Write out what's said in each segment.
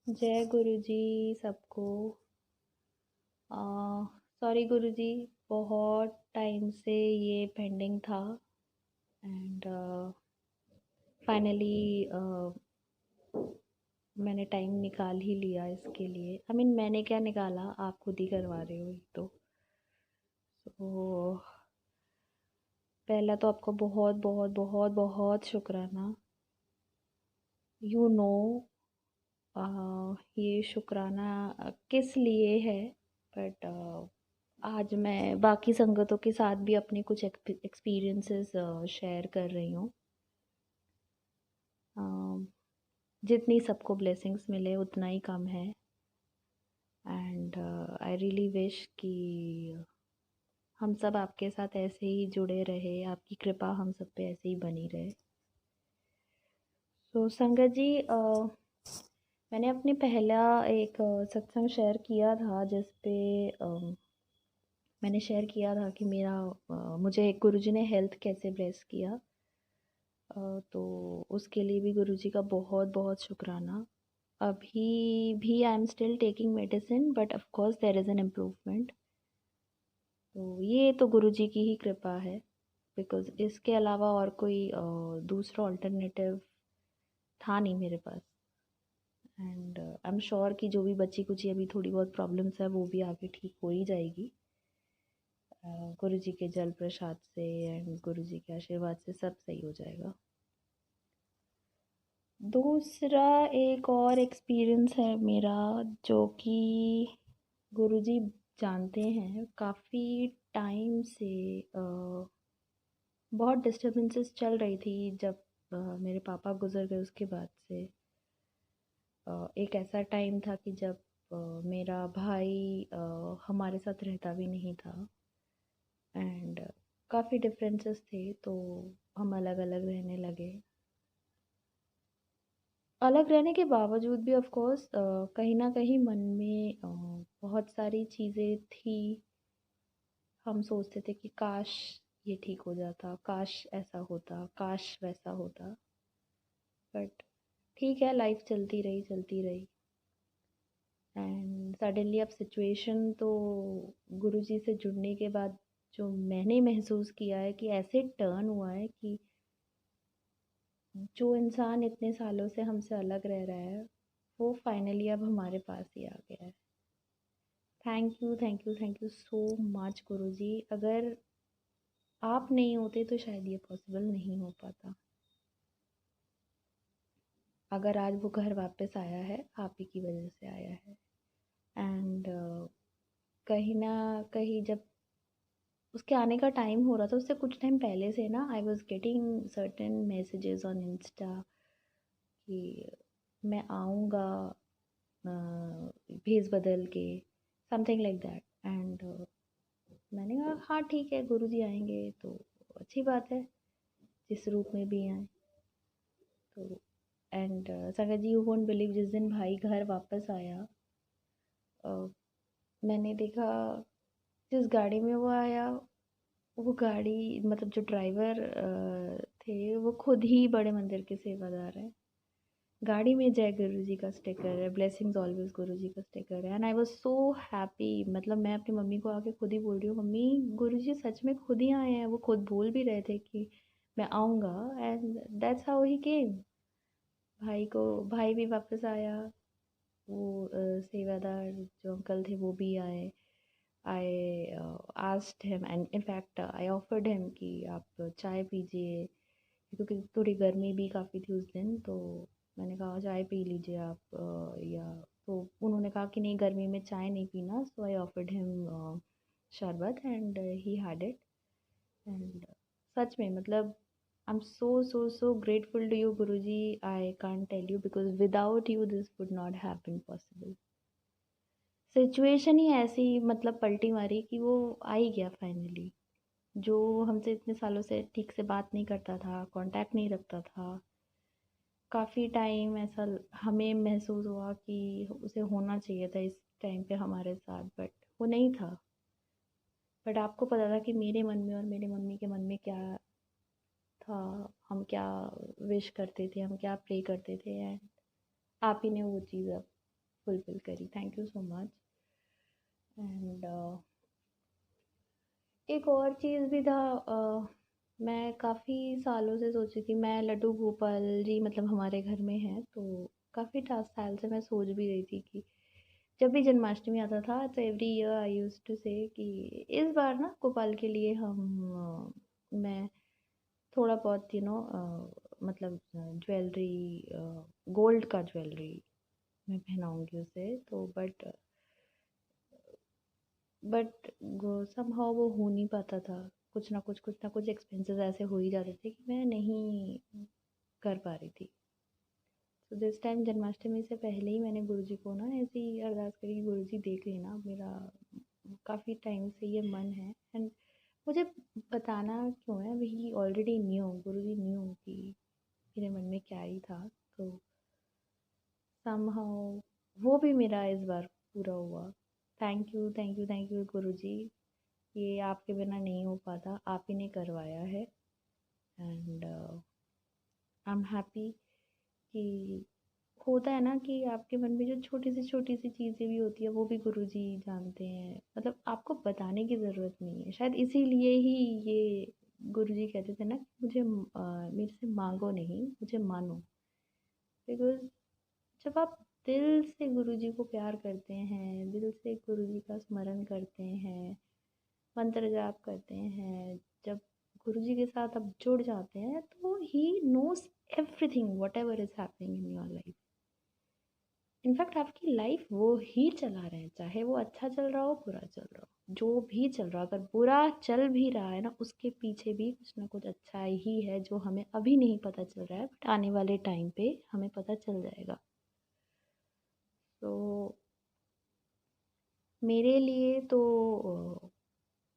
जय गुरु जी सबको। सॉरी गुरु जी, बहुत टाइम से ये पेंडिंग था एंड फाइनली मैंने टाइम निकाल ही लिया इसके लिए। मैंने क्या निकाला, आप खुद ही करवा रहे हो ये तो पहला तो आपको बहुत बहुत बहुत बहुत शुक्राना। यू नो ये शुक्राना किस लिए है, बट आज मैं बाकी संगतों के साथ भी अपने कुछ एक्सपीरियंसेस शेयर कर रही हूँ। जितनी सबको ब्लेसिंग्स मिले उतना ही कम है एंड आई रियली विश कि हम सब आपके साथ ऐसे ही जुड़े रहे, आपकी कृपा हम सब पे ऐसे ही बनी रहे। तो संगत जी, मैंने अपने पहला एक सत्संग शेयर किया था जिस पे मैंने शेयर किया था कि मुझे एक गुरुजी ने हेल्थ कैसे ब्लेस किया। तो उसके लिए भी गुरुजी का बहुत बहुत शुक्राना। अभी भी I am still taking medicine but of course there is an improvement. तो ये तो गुरुजी की ही कृपा है, बिकॉज़ इसके अलावा और कोई दूसरा ऑल्टरनेटिव था नहीं मेरे पास। एंड आई एम श्योर कि जो भी बची कुची अभी थोड़ी बहुत प्रॉब्लम्स है वो भी आगे ठीक हो ही जाएगी। गुरुजी के जल प्रसाद से एंड गुरुजी के आशीर्वाद से सब सही हो जाएगा। दूसरा एक और एक्सपीरियंस है मेरा, जो कि गुरुजी जानते हैं काफ़ी टाइम से। बहुत डिस्टर्बेंसेस चल रही थी जब मेरे पापा गुजर गए उसके बाद से। एक ऐसा टाइम था कि जब मेरा भाई हमारे साथ रहता भी नहीं था एंड काफ़ी डिफरेंसेस थे, तो हम अलग अलग रहने लगे। अलग रहने के बावजूद भी ऑफ कोर्स कहीं ना कहीं मन में बहुत सारी चीज़ें थी। हम सोचते थे कि काश ये ठीक हो जाता, काश ऐसा होता, काश वैसा होता। बट ठीक है, लाइफ चलती रही चलती रही। एंड सडनली अब सिचुएशन तो गुरुजी से जुड़ने के बाद जो मैंने महसूस किया है कि ऐसे टर्न हुआ है कि जो इंसान इतने सालों से हमसे अलग रह रहा है वो फाइनली अब हमारे पास ही आ गया है। Thank you thank you thank you so much Guruji. अगर आप नहीं होते तो शायद ये पॉसिबल नहीं हो पाता। अगर आज वो घर वापस आया है, आप ही की वजह से आया है। एंड कहीं ना कहीं जब उसके आने का टाइम हो रहा था, उससे कुछ टाइम पहले से ना I was getting certain messages on Insta कि मैं आऊँगा भेस बदल के, समथिंग लाइक दैट। एंड मैंने कहा हाँ ठीक है, गुरुजी आएंगे तो अच्छी बात है, जिस रूप में भी आए। तो एंड संगत जी, यू वोंट बिलीव, जिस दिन भाई घर वापस आया मैंने देखा जिस गाड़ी में वो आया, वो गाड़ी मतलब जो ड्राइवर थे वो खुद ही बड़े मंदिर के सेवादार हैं। गाड़ी में जय गुरु जी का स्टिकर है, ब्लेसिंग्स ऑलवेज गुरु जी का स्टिकर है। And I was so happy. मतलब मैं अपनी मम्मी को आके खुद ही बोल रही हूँ, मम्मी गुरु जी सच में खुद ही आए हैं। वो खुद बोल भी रहे थे कि मैं आऊँगा एंड दैट्स हाउ ही केम। भाई भी वापस आया। वो सेवादार जो अंकल थे वो भी आए। I asked him and in fact I offered him कि आप चाय पीजिए, क्योंकि थोड़ी गर्मी भी काफ़ी थी उस दिन। तो मैंने कहा चाय पी लीजिए आप या तो उन्होंने कहा कि नहीं, गर्मी में चाय नहीं पीना। So I offered him sharbat and he had it. And सच में मतलब I am so grateful to you Guruji. I can't tell you, because without you this would not have been possible. Situation ही ऐसी मतलब पलटी मारी कि वो आ ही गया फाइनली। जो हमसे इतने सालों से ठीक से बात नहीं करता था, कांटेक्ट नहीं रखता था, काफ़ी टाइम ऐसा हमें महसूस हुआ कि उसे होना चाहिए था इस टाइम पे हमारे साथ, बट वो नहीं था। बट आपको पता था कि मेरे मन में और मेरे मम्मी के मन में क्या था, हम क्या विश करते थे, हम क्या प्रे करते थे। एंड आप ही ने वो चीज़ अब फुलफ़िल करी। Thank you so much. And एक और चीज़ भी था, मैं काफ़ी सालों से सोची थी, मैं लड्डू गोपाल जी मतलब हमारे घर में हैं, तो काफ़ी साल से मैं सोच भी रही थी कि जब भी जन्माष्टमी आता था तो every year I used to say कि इस बार ना गोपाल के लिए मैं थोड़ा बहुत मतलब ज्वेलरी, गोल्ड का ज्वेलरी मैं पहनाऊंगी उसे। तो बट समहाउ वो हो नहीं पाता था। कुछ ना कुछ एक्सपेंसेस ऐसे हो ही जाते थे कि मैं नहीं कर पा रही थी। तो दिस टाइम जन्माष्टमी से पहले ही मैंने गुरुजी को ना ऐसी अरदास करी कि गुरुजी देख लेना, मेरा काफ़ी टाइम से ये मन है। एंड मुझे बताना क्यों है, वही ऑलरेडी न्यू, गुरुजी न्यू कि मेरे मन में क्या ही था। तो समहाउ वो भी मेरा इस बार पूरा हुआ। Thank you, thank you, thank you Guruji. ये आपके बिना नहीं हो पाता, आप ही ने करवाया है। एंड आई एम हैप्पी कि होता है ना कि आपके मन में जो छोटी सी चीज़ें भी होती है वो भी गुरुजी जानते हैं। मतलब आपको बताने की ज़रूरत नहीं है, शायद इसीलिए ही ये गुरुजी कहते थे ना कि मुझे मेरे से मांगो नहीं, मुझे मानो। बिकॉज जब आप दिल से गुरुजी को प्यार करते हैं, दिल से गुरुजी का स्मरण करते हैं, मंत्र जाप करते हैं, जब गुरुजी के साथ आप जुड़ जाते हैं तो he knows everything what ever is happening in your life. In fact आपकी लाइफ वो ही चला रहे हैं, चाहे वो अच्छा चल रहा हो बुरा चल रहा हो, जो भी चल रहा हो। अगर बुरा चल भी रहा है ना, उसके पीछे भी कुछ ना कुछ अच्छा ही है जो हमें अभी नहीं पता चल रहा है, बट आने वाले टाइम पे हमें पता चल जाएगा। तो मेरे लिए तो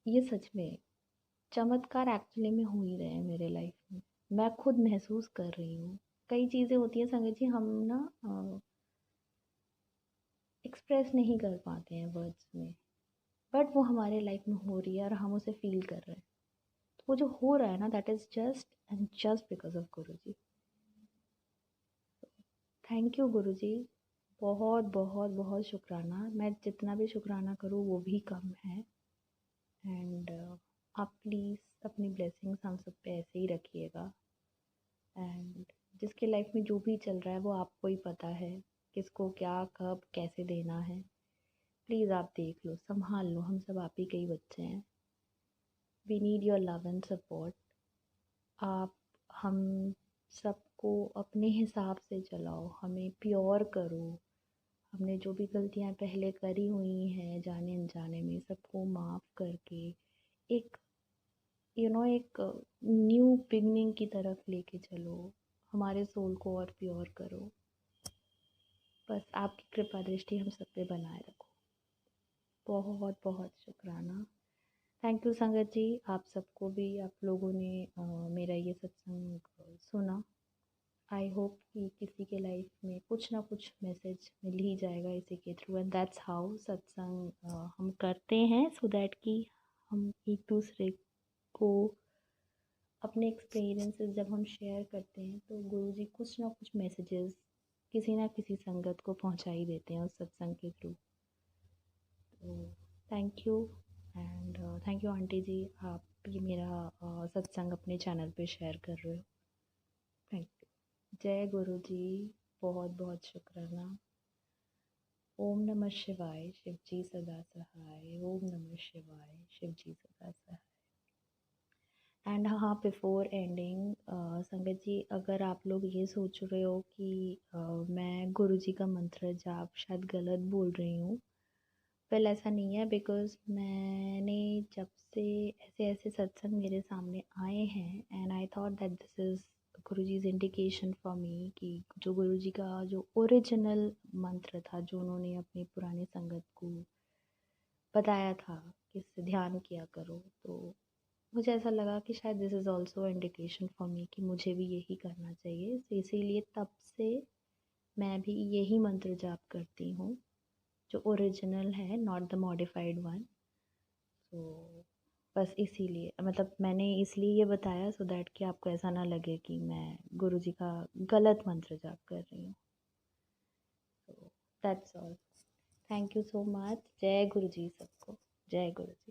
ये सच में चमत्कार एक्चुअली में हो ही रहे हैं मेरे लाइफ में। मैं खुद महसूस कर रही हूँ। कई चीज़ें होती हैं संगत जी, हम ना एक्सप्रेस नहीं कर पाते हैं वर्ड्स में, बट वो हमारे लाइफ में हो रही है और हम उसे फील कर रहे हैं। तो वो जो हो रहा है ना, that is just and just because of Guru ji. Thank you गुरु जी। बहुत बहुत बहुत शुक्राना। मैं जितना भी शुक्राना करूँ वो भी कम है। एंड आप प्लीज़ अपनी ब्लेसिंग्स हम सब पे ऐसे ही रखिएगा। एंड जिसके लाइफ में जो भी चल रहा है वो आपको ही पता है, किसको क्या कब कैसे देना है। प्लीज़ आप देख लो, संभाल लो, हम सब आप ही के ही बच्चे हैं। We need your love and support. आप हम सबको अपने हिसाब से चलाओ, हमें प्योर करो। हमने जो भी गलतियां पहले करी हुई हैं जाने अनजाने में, सबको माफ़ करके एक एक न्यू बिगनिंग की तरफ लेके चलो। हमारे सोल को और प्योर करो। बस आपकी कृपा दृष्टि हम सब पे बनाए रखो। बहुत बहुत शुक्राना। थैंक यू संगत जी, आप सबको भी, आप लोगों ने मेरा ये सत्संग सुना। आई होप कि किसी के लाइफ में कुछ ना कुछ मैसेज मिल ही जाएगा इसी के थ्रू। एंड दैट्स हाउ सत्संग हम करते हैं, सो दैट कि हम एक दूसरे को अपने एक्सपीरियंसेस जब हम शेयर करते हैं तो गुरुजी कुछ ना कुछ मैसेजेस किसी ना किसी संगत को पहुंचा ही देते हैं उस सत्संग के थ्रू। तो thank you. And thank you aunty ji, आप ये मेरा सत्संग अपने चैनल पे शेयर कर रहे हो। Thank you. जय गुरु जी। बहुत बहुत शुक्राना। ओम नमः शिवाय, शिव जी सदा सहाय। ओम नमः शिवाय, शिव जी सदा सहाय। एंड हाँ, बिफोर एंडिंग संगत जी, अगर आप लोग ये सोच रहे हो कि मैं गुरु जी का मंत्र जाप शायद गलत बोल रही हूँ, वेल ऐसा नहीं है। बिकॉज मैंने जब से ऐसे ऐसे सत्संग मेरे सामने आए हैं, and I thought that this is Guru जीज indication for me कि जो गुरु जी का जो ओरिजिनल मंत्र था, जो उन्होंने अपनी पुरानी संगत को बताया था कि इससे ध्यान किया करो, तो मुझे ऐसा लगा कि शायद this is also indication for me कि मुझे भी यही करना चाहिए। तो इसीलिए तब से मैं भी यही मंत्र जाप करती हूँ, जो ओरिजिनल है, नॉट द मॉडिफाइड वन। तो बस इसीलिए, मतलब मैंने इसलिए ये बताया सो दैट कि आपको ऐसा ना लगे कि मैं गुरुजी का गलत मंत्र जाप कर रही हूँ। तो that's all. Thank you so much. जय गुरु जी सबको। जय गुरु जी।